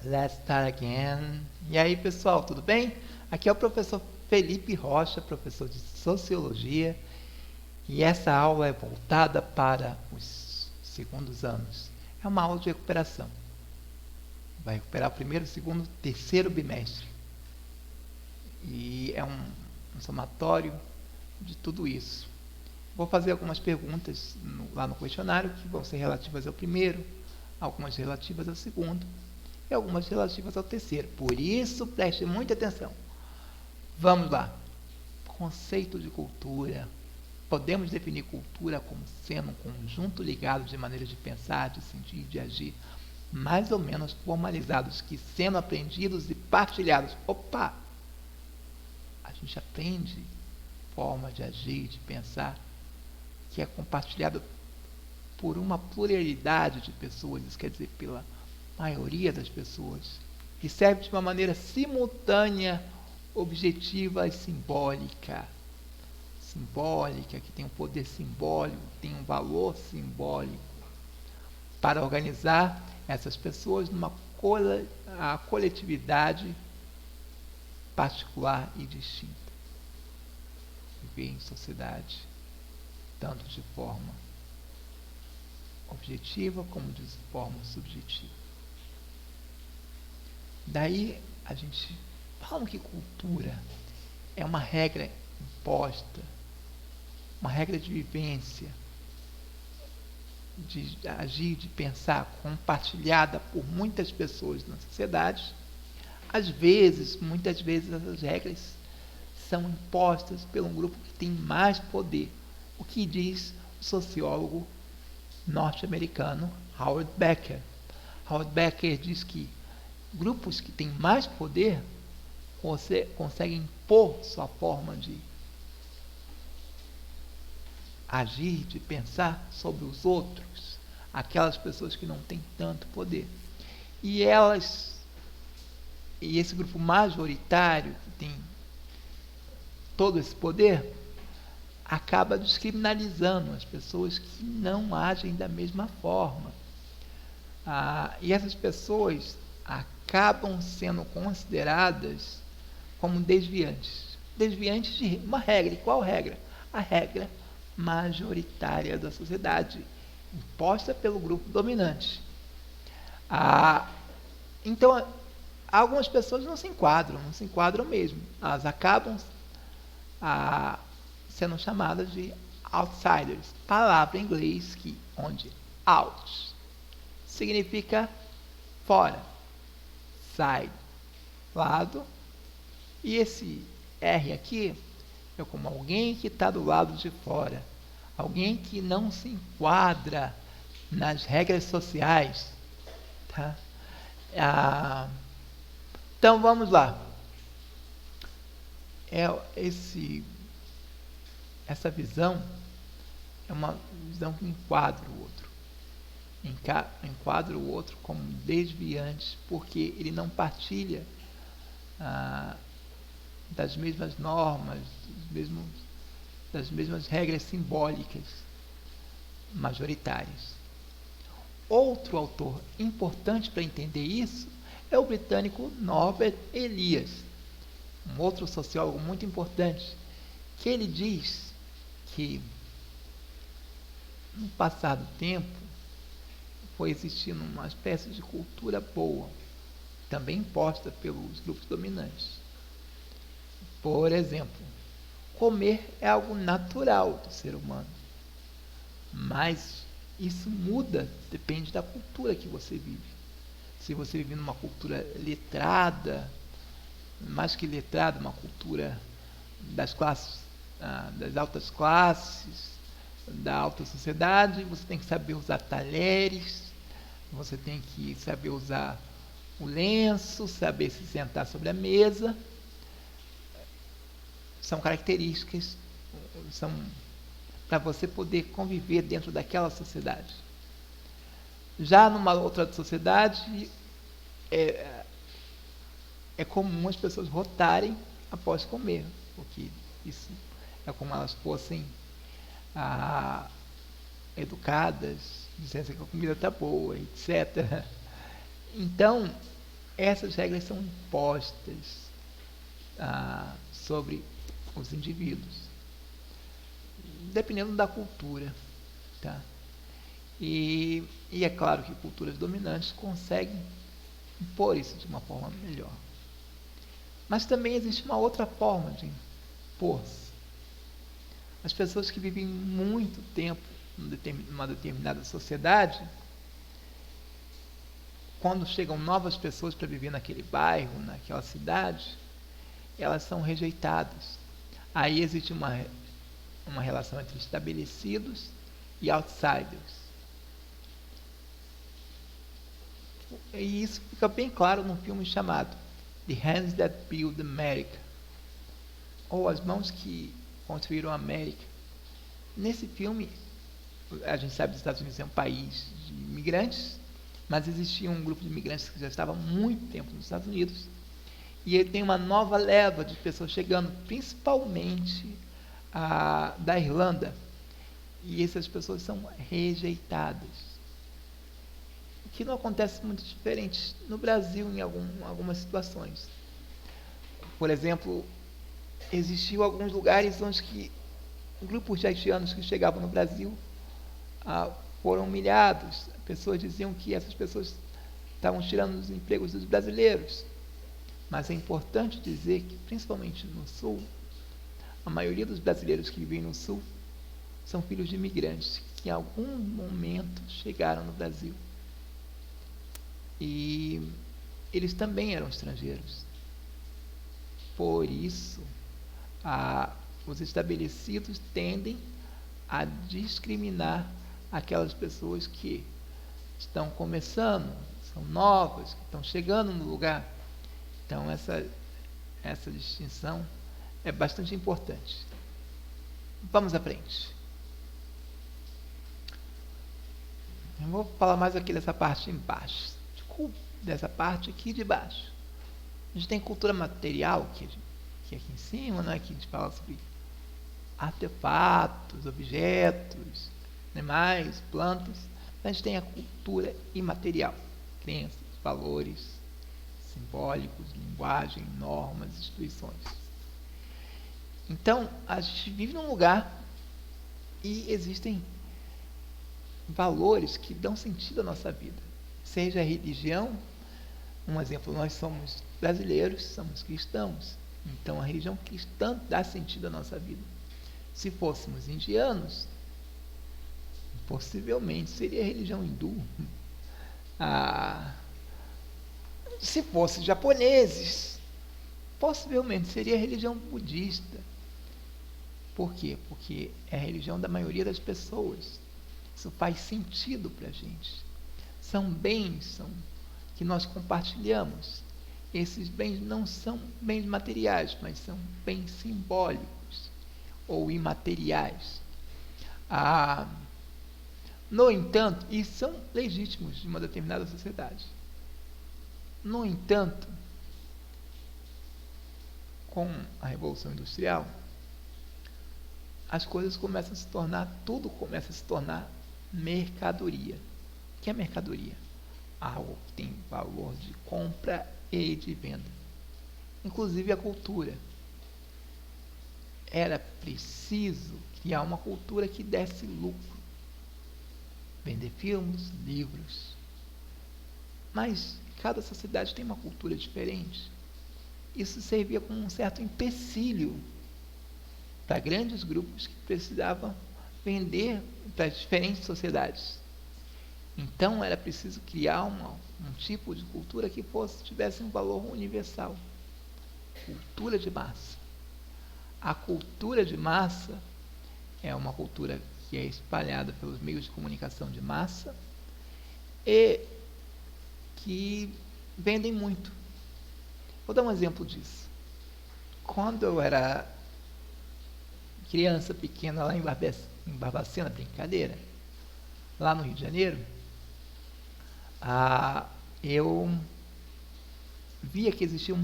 Let's start again. E aí, pessoal, tudo bem? Aqui é o professor Felipe Rocha, professor de Sociologia, e essa aula é voltada para os segundos anos. É uma aula de recuperação. Vai recuperar o primeiro, segundo, terceiro bimestre. E é um somatório de tudo isso. Vou fazer algumas perguntas lá no questionário que vão ser relativas ao primeiro, algumas relativas ao segundo e algumas relativas ao terceiro. Por isso, preste muita atenção. Vamos lá. Conceito de cultura. Podemos definir cultura como sendo um conjunto ligado de maneiras de pensar, de sentir e de agir, mais ou menos formalizados, que sendo aprendidos e partilhados. Opa! A gente aprende forma de agir, de pensar, que é compartilhada por uma pluralidade de pessoas, isso quer dizer, pela maioria das pessoas, que serve de uma maneira simultânea, objetiva e simbólica. Simbólica, que tem um poder simbólico, tem um valor simbólico, para organizar essas pessoas numa coletividade particular e distinta. Viver em sociedade, tanto de forma objetiva como de forma subjetiva. Daí a gente fala que cultura é uma regra imposta, uma regra de vivência, de agir, de pensar, compartilhada por muitas pessoas na sociedade. Às vezes, muitas vezes, essas regras são impostas por um grupo que tem mais poder. O que diz o sociólogo norte-americano Howard Becker. Howard Becker diz que grupos que têm mais poder conseguem impor sua forma de agir, de pensar sobre os outros, aquelas pessoas que não têm tanto poder. E esse grupo majoritário que tem todo esse poder acaba descriminalizando as pessoas que não agem da mesma forma. E essas pessoas acabam sendo consideradas como desviantes. Desviantes de uma regra. E qual regra? A regra majoritária da sociedade, imposta pelo grupo dominante. Então, algumas pessoas não se enquadram mesmo. Elas acabam sendo chamadas de outsiders, palavra em inglês onde out significa fora, side, lado, e esse R aqui é como alguém que está do lado de fora, alguém que não se enquadra nas regras sociais, tá? Então vamos lá. Essa visão é uma visão que enquadra o outro. Enquadra o outro como desviante, porque ele não partilha das mesmas normas, das mesmas regras simbólicas majoritárias. Outro autor importante para entender isso é o britânico Norbert Elias, um outro sociólogo muito importante, que ele diz que no passado tempo foi existindo uma espécie de cultura boa, também imposta pelos grupos dominantes. Por exemplo, comer é algo natural do ser humano, mas isso muda, depende da cultura que você vive. Se você vive numa cultura letrada, mais que letrada, uma cultura das classes, das altas classes, da alta sociedade, você tem que saber usar talheres, você tem que saber usar o lenço, saber se sentar sobre a mesa. São características, são para você poder conviver dentro daquela sociedade. Já numa outra sociedade, é comum as pessoas rotarem após comer, porque isso é como elas fossem educadas, dizendo que a comida está boa, etc. Então, essas regras são impostas sobre os indivíduos, dependendo da cultura, tá? E é claro que culturas dominantes conseguem impor isso de uma forma melhor. Mas também existe uma outra forma de impor-se. As pessoas que vivem muito tempo numa determinada sociedade, quando chegam novas pessoas para viver naquele bairro, naquela cidade, elas são rejeitadas. Aí existe uma relação entre estabelecidos e outsiders. E isso fica bem claro num filme chamado The Hands That Build America, ou As Mãos que Construíram a América. Nesse filme, a gente sabe que os Estados Unidos é um país de imigrantes, mas existia um grupo de imigrantes que já estava há muito tempo nos Estados Unidos, e ele tem uma nova leva de pessoas chegando, principalmente da Irlanda, e essas pessoas são rejeitadas. O que não acontece muito diferente no Brasil em algumas situações. Por exemplo, existiam alguns lugares onde grupos de haitianos que chegavam no Brasil foram humilhados. Pessoas diziam que essas pessoas estavam tirando os empregos dos brasileiros. Mas é importante dizer que, principalmente no Sul, a maioria dos brasileiros que vivem no Sul são filhos de imigrantes que em algum momento chegaram no Brasil. E eles também eram estrangeiros. Por isso, os estabelecidos tendem a discriminar aquelas pessoas que estão começando, são novas, que estão chegando no lugar. Então, essa distinção é bastante importante. Vamos à frente. Eu vou falar mais aqui dessa parte embaixo, dessa parte aqui de baixo. A gente tem cultura material, que é aqui em cima, né? Que a gente fala sobre artefatos, objetos, animais, plantas. A gente tem a cultura imaterial, crenças, valores simbólicos, linguagem, normas, instituições. Então, a gente vive num lugar e existem valores que dão sentido à nossa vida. Seja a religião, um exemplo, nós somos brasileiros, somos cristãos. Então, a religião cristã dá sentido à nossa vida. Se fôssemos indianos, possivelmente seria a religião hindu. Se fossem japoneses, possivelmente seria a religião budista. Por quê? Porque é a religião da maioria das pessoas. Isso faz sentido para a gente. São bens que nós compartilhamos. Esses bens não são bens materiais, mas são bens simbólicos ou imateriais. No entanto, e são legítimos de uma determinada sociedade. No entanto, com a Revolução Industrial, as coisas começam a se tornar, tudo começa a se tornar mercadoria. O que é mercadoria? Algo que tem valor de compra e de venda. Inclusive a cultura. Era preciso criar uma cultura que desse lucro. Vender filmes, livros. Mas cada sociedade tem uma cultura diferente. Isso servia como um certo empecilho para grandes grupos que precisavam vender para diferentes sociedades. Então era preciso criar um tipo de cultura que tivesse um valor universal. Cultura de massa. A cultura de massa é uma cultura que é espalhada pelos meios de comunicação de massa e que vendem muito. Vou dar um exemplo disso. Quando eu era criança pequena lá em Barbacena, brincadeira, lá no Rio de Janeiro, eu via que existiam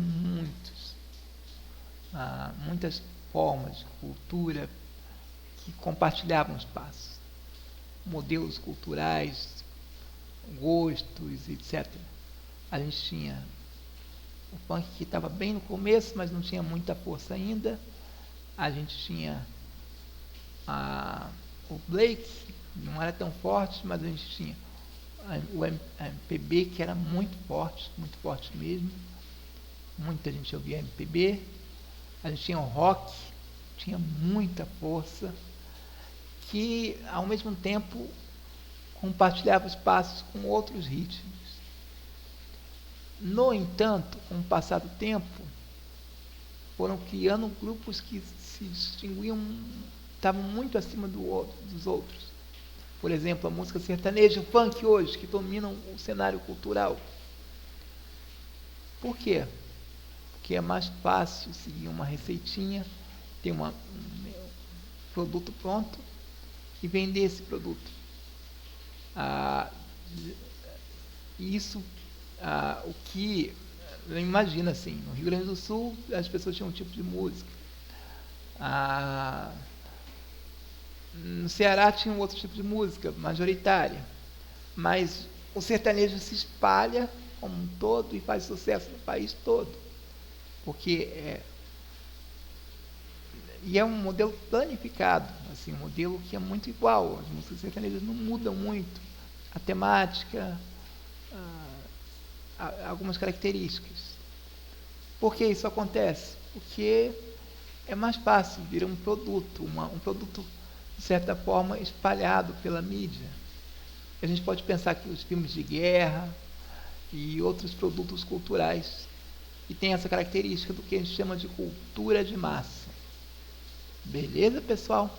muitas formas de cultura que compartilhavam espaços, modelos culturais, gostos, etc. A gente tinha o funk que estava bem no começo, mas não tinha muita força ainda. A gente tinha o Blake, não era tão forte, mas a gente tinha o MPB, que era muito forte mesmo. Muita gente ouvia MPB. A gente tinha o rock, tinha muita força, que ao mesmo tempo compartilhava espaços com outros ritmos. No entanto, com o passar do tempo, foram criando grupos que se distinguiam, estavam muito acima dos outros. Por exemplo, a música sertaneja, o funk hoje, que dominam o cenário cultural. Por quê? Porque é mais fácil seguir uma receitinha, ter um produto pronto e vender esse produto. Isso, o que, imagina assim, no Rio Grande do Sul as pessoas tinham um tipo de música. No Ceará tinha um outro tipo de música, majoritária. Mas o sertanejo se espalha como um todo e faz sucesso no país todo. Porque e é um modelo planificado, assim, um modelo que é muito igual. As músicas sertanejas não mudam muito. A temática, algumas características. Por que isso acontece? Porque é mais fácil, vira um produto, um produto, de certa forma, espalhado pela mídia. A gente pode pensar que os filmes de guerra e outros produtos culturais que têm essa característica do que a gente chama de cultura de massa. Beleza, pessoal?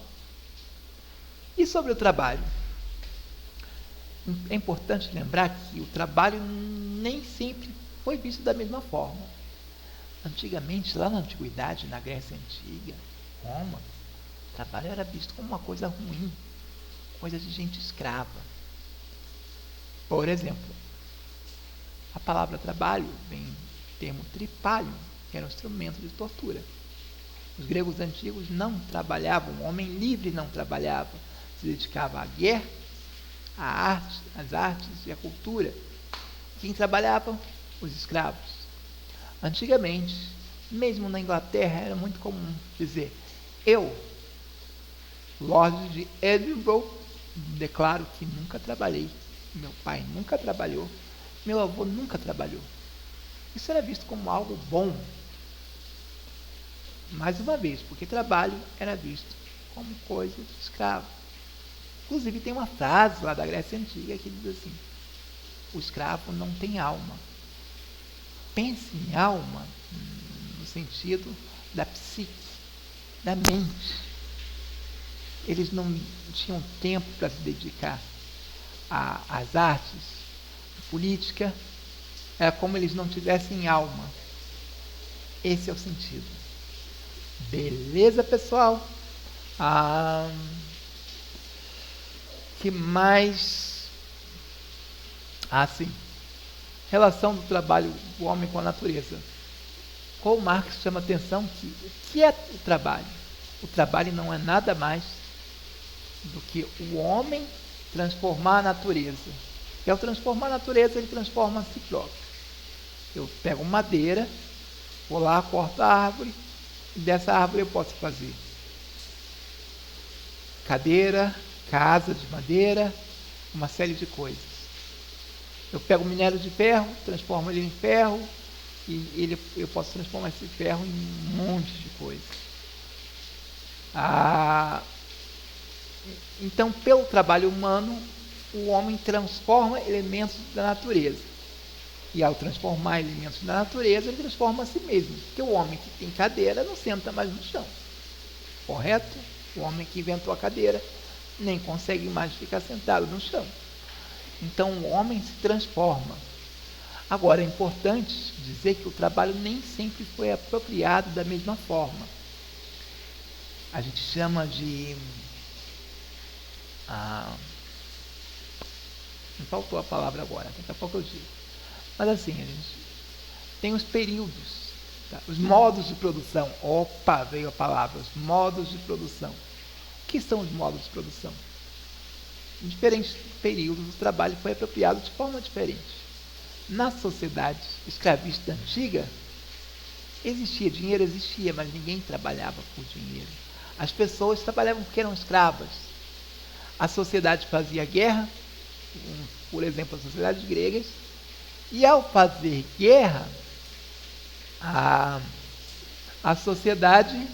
E sobre o trabalho? É importante lembrar que o trabalho nem sempre foi visto da mesma forma. Antigamente, lá na antiguidade, na Grécia Antiga, Roma, o trabalho era visto como uma coisa ruim, coisa de gente escrava. Por exemplo, a palavra trabalho vem do termo tripalium, que era um instrumento de tortura. Os gregos antigos não trabalhavam, o homem livre não trabalhava, se dedicava à guerra, à arte, às artes e à cultura. Quem trabalhava? Os escravos. Antigamente, mesmo na Inglaterra, era muito comum dizer: eu, Lord de Edinburgh, declaro que nunca trabalhei, meu pai nunca trabalhou, meu avô nunca trabalhou. Isso era visto como algo bom. Mais uma vez, porque trabalho era visto como coisa de escravo. Inclusive tem uma frase lá da Grécia Antiga que diz assim: o escravo não tem alma. Pense em alma no sentido da psique, da mente. Eles não tinham tempo para se dedicar às artes, à política. Era como eles não tivessem alma. Esse é o sentido. Beleza, pessoal? Que mais? Sim. Relação do trabalho do homem com a natureza. Karl Marx chama a atenção que o que é o trabalho? O trabalho não é nada mais do que o homem transformar a natureza. E ao transformar a natureza, ele transforma a si próprio. Eu pego madeira, vou lá, corto a árvore, e dessa árvore eu posso fazer cadeira, casa de madeira, uma série de coisas. Eu pego minério de ferro, transformo ele em ferro, e eu posso transformar esse ferro em um monte de coisas. Então, pelo trabalho humano, o homem transforma elementos da natureza. E ao transformar elementos da natureza, ele transforma a si mesmo. Porque o homem que tem cadeira não senta mais no chão. Correto? O homem que inventou a cadeira nem consegue mais ficar sentado no chão. Então o homem se transforma. Agora é importante dizer que o trabalho nem sempre foi apropriado da mesma forma. A gente chama de... não faltou a palavra agora, daqui a pouco eu digo. Mas assim, a gente tem os períodos, tá? Os modos de produção. Opa, veio a palavra, os modos de produção. O que são os modos de produção? Em diferentes períodos, o trabalho foi apropriado de forma diferente. Na sociedade escravista antiga, existia dinheiro, existia, mas ninguém trabalhava por dinheiro. As pessoas trabalhavam porque eram escravas. A sociedade fazia guerra, por exemplo, as sociedades gregas, e ao fazer guerra, a sociedade,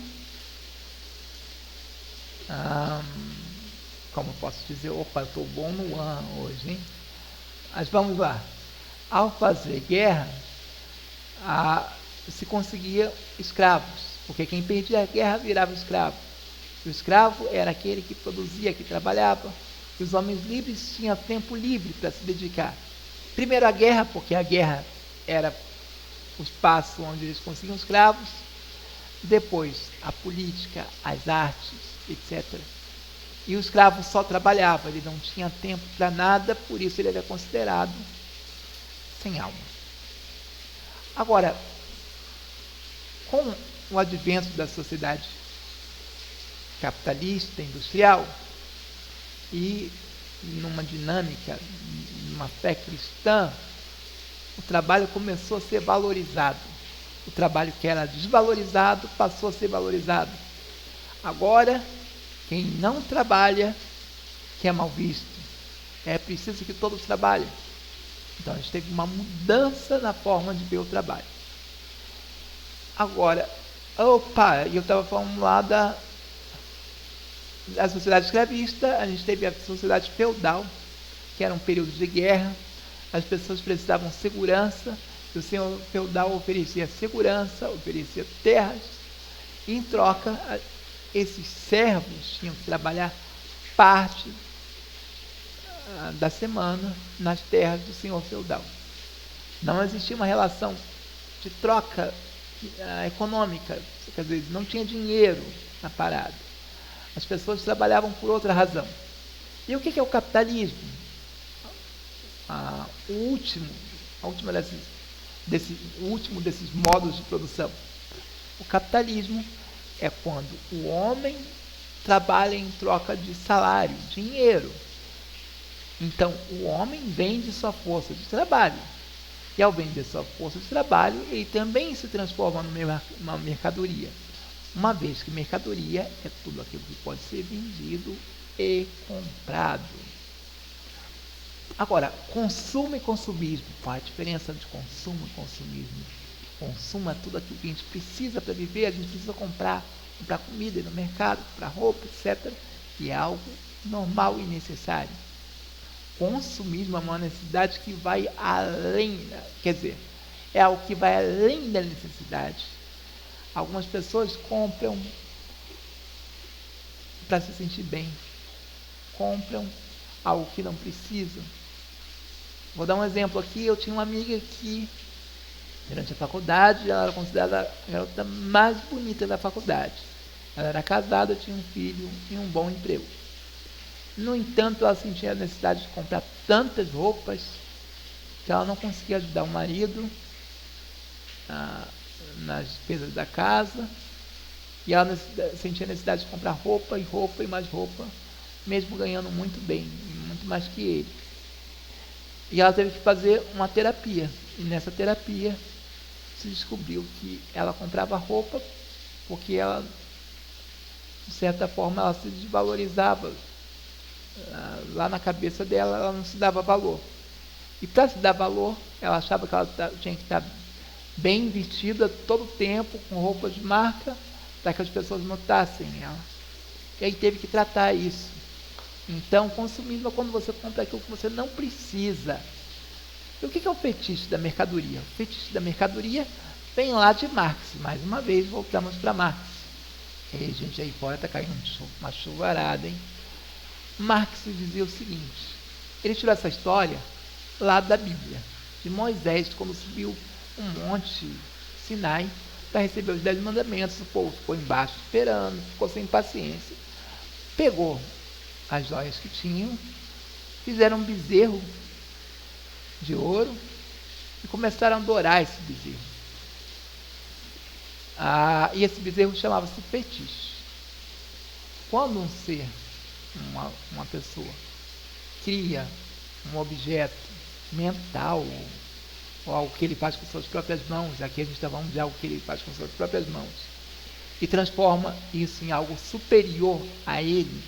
como posso dizer, opa, estou bom no ano hoje, hein? Mas vamos lá. Ao fazer guerra, se conseguia escravos, porque quem perdia a guerra virava escravo. O escravo era aquele que produzia, que trabalhava, e os homens livres tinham tempo livre para se dedicar. Primeiro a guerra, porque a guerra era o espaço onde eles conseguiam escravos. Depois a política, as artes, etc. E o escravo só trabalhava, ele não tinha tempo para nada, por isso ele era considerado sem alma. Agora, com o advento da sociedade capitalista, industrial, e numa dinâmica, numa fé cristã, o trabalho começou a ser valorizado. O trabalho que era desvalorizado passou a ser valorizado. Agora, quem não trabalha, que é mal visto. É preciso que todos trabalhem. Então, a gente teve uma mudança na forma de ver o trabalho. Agora, eu estava falando lá da sociedade escravista, a gente teve a sociedade feudal, que era um período de guerra, as pessoas precisavam de segurança, e o senhor feudal oferecia segurança, oferecia terras, e em troca, esses servos tinham que trabalhar parte da semana nas terras do senhor feudal. Não existia uma relação de troca econômica, quer dizer, não tinha dinheiro na parada. As pessoas trabalhavam por outra razão. E o que é o capitalismo? O último desses modos de produção. O capitalismo é quando o homem trabalha em troca de salário, dinheiro. Então, o homem vende sua força de trabalho. E ao vender sua força de trabalho, ele também se transforma numa mercadoria. Uma vez que mercadoria é tudo aquilo que pode ser vendido e comprado. Agora, consumo e consumismo. Qual é a diferença entre consumo e consumismo? Consumo é tudo aquilo que a gente precisa para viver, a gente precisa comprar comida no mercado, comprar roupa, etc. E é algo normal e necessário. Consumismo é uma necessidade que vai além, quer dizer, é algo que vai além da necessidade. Algumas pessoas compram para se sentir bem, compram algo que não precisam. Vou dar um exemplo aqui. Eu tinha uma amiga que, durante a faculdade, ela era considerada a garota mais bonita da faculdade. Ela era casada, tinha um filho e um bom emprego. No entanto, ela sentia a necessidade de comprar tantas roupas que ela não conseguia ajudar o marido nas despesas da casa, e ela sentia a necessidade de comprar roupa e mais roupa, mesmo ganhando muito bem, muito mais que ele. E ela teve que fazer uma terapia, e nessa terapia se descobriu que ela comprava roupa porque ela, de certa forma, ela se desvalorizava. Lá na cabeça dela, ela não se dava valor. E para se dar valor, ela achava que ela tinha que estar bem vestida todo o tempo, com roupas de marca, para que as pessoas notassem ela. E aí teve que tratar isso. Então, consumismo é quando você compra aquilo que você não precisa. E o que é o fetiche da mercadoria? O fetiche da mercadoria vem lá de Marx. Mais uma vez, voltamos para Marx. E gente, aí fora está caindo uma chuvarada, hein? Marx dizia o seguinte, ele tirou essa história lá da Bíblia, de Moisés, quando subiu um monte Sinai para receber os 10 mandamentos. O povo ficou embaixo esperando, ficou sem paciência, pegou as joias que tinham, fizeram um bezerro de ouro e começaram a adorar esse bezerro. E esse bezerro chamava-se fetiche. Quando um ser, uma pessoa, cria um objeto mental, ou algo que ele faz com suas próprias mãos. Aqui a gente está falando de algo que ele faz com suas próprias mãos, e transforma isso em algo superior a ele,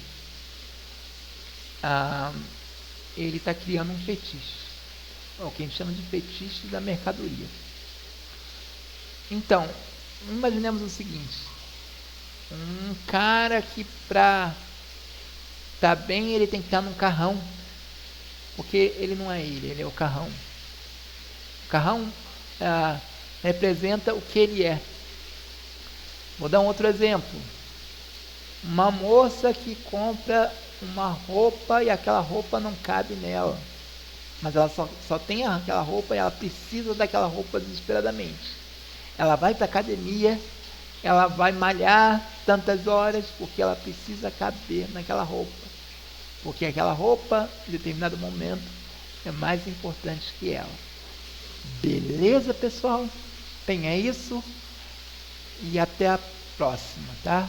ele está criando um fetiche, o que a gente chama de fetiche da mercadoria. Então, imaginemos o seguinte: um cara que para estar bem ele tem que estar num carrão, porque ele não é ele é o carrão. O carrão representa o que ele é. Vou dar um outro exemplo: uma moça que compra uma roupa e aquela roupa não cabe nela, mas ela só tem aquela roupa e ela precisa daquela roupa desesperadamente. Ela vai para a academia, ela vai malhar tantas horas porque ela precisa caber naquela roupa, porque aquela roupa em determinado momento é mais importante que ela. Beleza, pessoal? Tenha isso e até a próxima, tá?